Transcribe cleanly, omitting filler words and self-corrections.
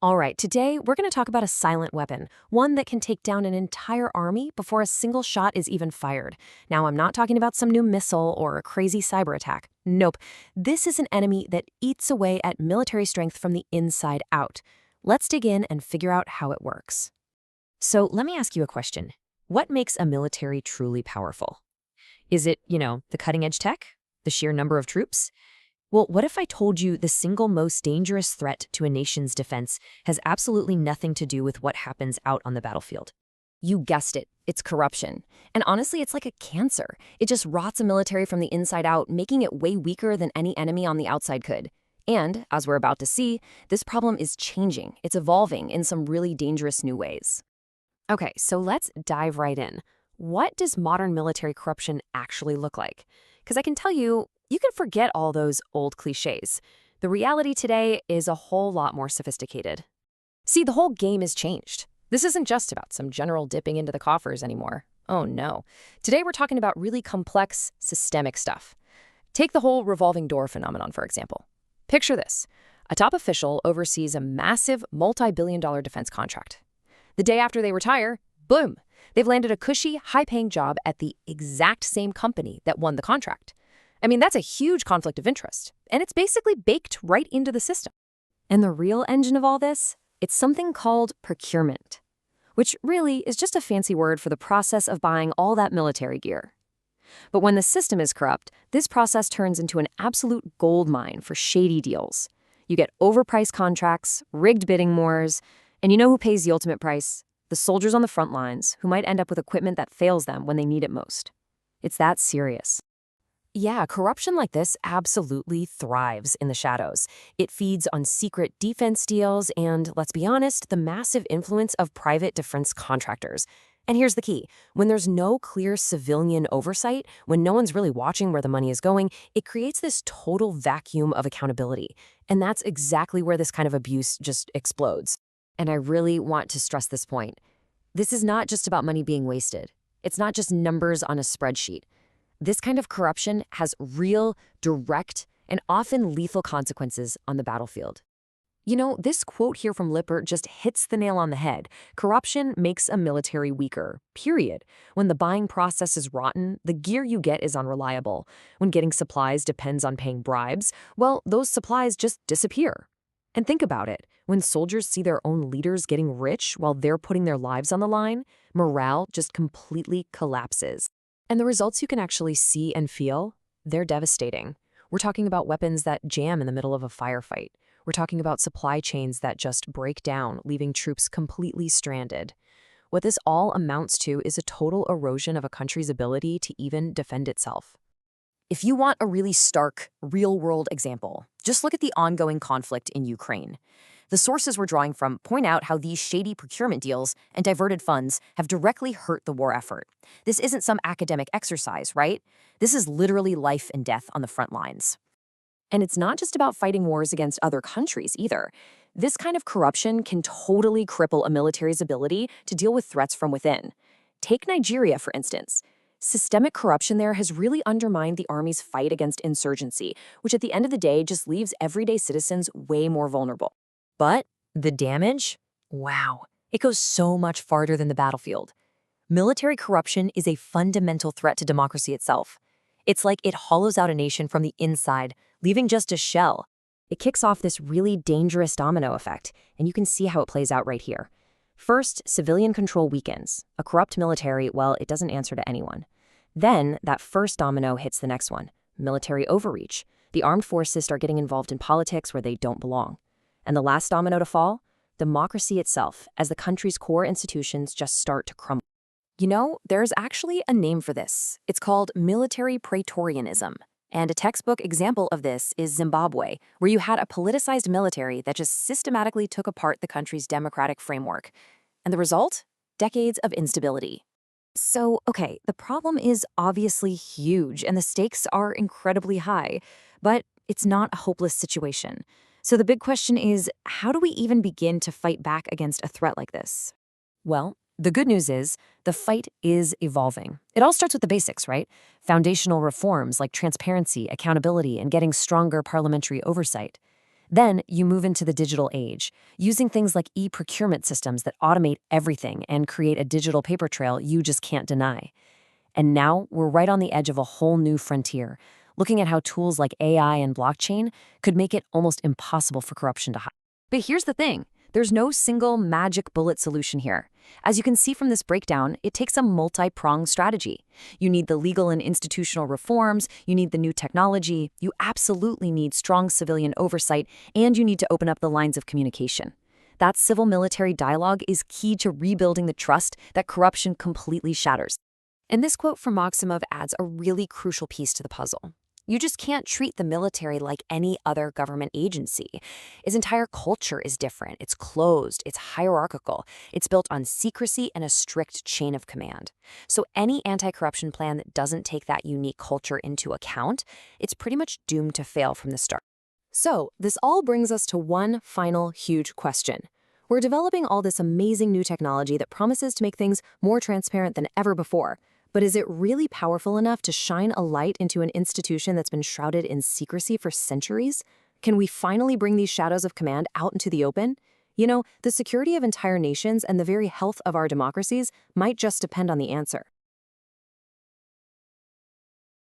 All right, today we're going to talk about a silent weapon, one that can take down an entire army before a single shot is even fired. Now, I'm not talking about some new missile or a crazy cyber attack. Nope. This is an enemy that eats away at military strength from the inside out. Let's dig in and figure out how it works. So, let me ask you a question. What makes a military truly powerful? Is it, the cutting edge tech? The sheer number of troops? Well, what if I told you the single most dangerous threat to a nation's defense has absolutely nothing to do with what happens out on the battlefield? You guessed it. It's corruption. And honestly, it's like a cancer. It just rots a military from the inside out, making it way weaker than any enemy on the outside could. And, as we're about to see, this problem is changing. It's evolving in some really dangerous new ways. Okay, so let's dive right in. What does modern military corruption actually look like? Because I can tell you, you can forget all those old cliches. The reality today is a whole lot more sophisticated. See, the whole game has changed. This isn't just about some general dipping into the coffers anymore. Oh no. Today we're talking about really complex, systemic stuff. Take the whole revolving door phenomenon, for example. Picture this. A top official oversees a massive multi-billion-dollar defense contract. The day after they retire, boom, they've landed a cushy, high-paying job at the exact same company that won the contract. I mean, that's a huge conflict of interest, and it's basically baked right into the system. And the real engine of all this? It's something called procurement, which really is just a fancy word for the process of buying all that military gear. But when the system is corrupt, this process turns into an absolute goldmine for shady deals. You get overpriced contracts, rigged bidding wars, and you know who pays the ultimate price? The soldiers on the front lines, who might end up with equipment that fails them when they need it most. It's that serious. Yeah, corruption like this absolutely thrives in the shadows. It feeds on secret defense deals and, let's be honest, the massive influence of private defense contractors. And here's the key. When there's no clear civilian oversight, when no one's really watching where the money is going, it creates this total vacuum of accountability. And that's exactly where this kind of abuse just explodes. And I really want to stress this point. This is not just about money being wasted. It's not just numbers on a spreadsheet. This kind of corruption has real, direct, and often lethal consequences on the battlefield. You know, this quote here from Lippert just hits the nail on the head. Corruption makes a military weaker, period. When the buying process is rotten, the gear you get is unreliable. When getting supplies depends on paying bribes, well, those supplies just disappear. And think about it. When soldiers see their own leaders getting rich while they're putting their lives on the line, morale just completely collapses. And the results you can actually see and feel, they're devastating. We're talking about weapons that jam in the middle of a firefight. We're talking about supply chains that just break down, leaving troops completely stranded. What this all amounts to is a total erosion of a country's ability to even defend itself. If you want a really stark, real-world example, just look at the ongoing conflict in Ukraine. The sources we're drawing from point out how these shady procurement deals and diverted funds have directly hurt the war effort. This isn't some academic exercise, right? This is literally life and death on the front lines. And it's not just about fighting wars against other countries either. This kind of corruption can totally cripple a military's ability to deal with threats from within. Take Nigeria, for instance. Systemic corruption there has really undermined the army's fight against insurgency, which at the end of the day just leaves everyday citizens way more vulnerable. But the damage? Wow. It goes so much farther than the battlefield. Military corruption is a fundamental threat to democracy itself. It's like it hollows out a nation from the inside, leaving just a shell. It kicks off this really dangerous domino effect, and you can see how it plays out right here. First, civilian control weakens. A corrupt military, well, it doesn't answer to anyone. Then, that first domino hits the next one. Military overreach. The armed forces start getting involved in politics where they don't belong. And the last domino to fall? Democracy itself, as the country's core institutions just start to crumble. You know, there's actually a name for this. It's called military praetorianism. And a textbook example of this is Zimbabwe, where you had a politicized military that just systematically took apart the country's democratic framework. And the result? Decades of instability. So, okay, the problem is obviously huge, and the stakes are incredibly high. But it's not a hopeless situation. So the big question is, how do we even begin to fight back against a threat like this? Well, the good news is the fight is evolving. It all starts with the basics, right? Foundational reforms like transparency, accountability, and getting stronger parliamentary oversight. Then you move into the digital age, using things like e-procurement systems that automate everything and create a digital paper trail you just can't deny. And now we're right on the edge of a whole new frontier, looking at how tools like AI and blockchain could make it almost impossible for corruption to hide. But here's the thing. There's no single magic bullet solution here. As you can see from this breakdown, it takes a multi-pronged strategy. You need the legal and institutional reforms, you need the new technology, you absolutely need strong civilian oversight, and you need to open up the lines of communication. That civil-military dialogue is key to rebuilding the trust that corruption completely shatters. And this quote from Maximov adds a really crucial piece to the puzzle. You just can't treat the military like any other government agency. Its entire culture is different. It's closed, it's hierarchical, it's built on secrecy and a strict chain of command. So any anti-corruption plan that doesn't take that unique culture into account, it's pretty much doomed to fail from the start. So this all brings us to one final huge question. We're developing all this amazing new technology that promises to make things more transparent than ever before. But is it really powerful enough to shine a light into an institution that's been shrouded in secrecy for centuries? Can we finally bring these shadows of command out into the open? You know, the security of entire nations and the very health of our democracies might just depend on the answer.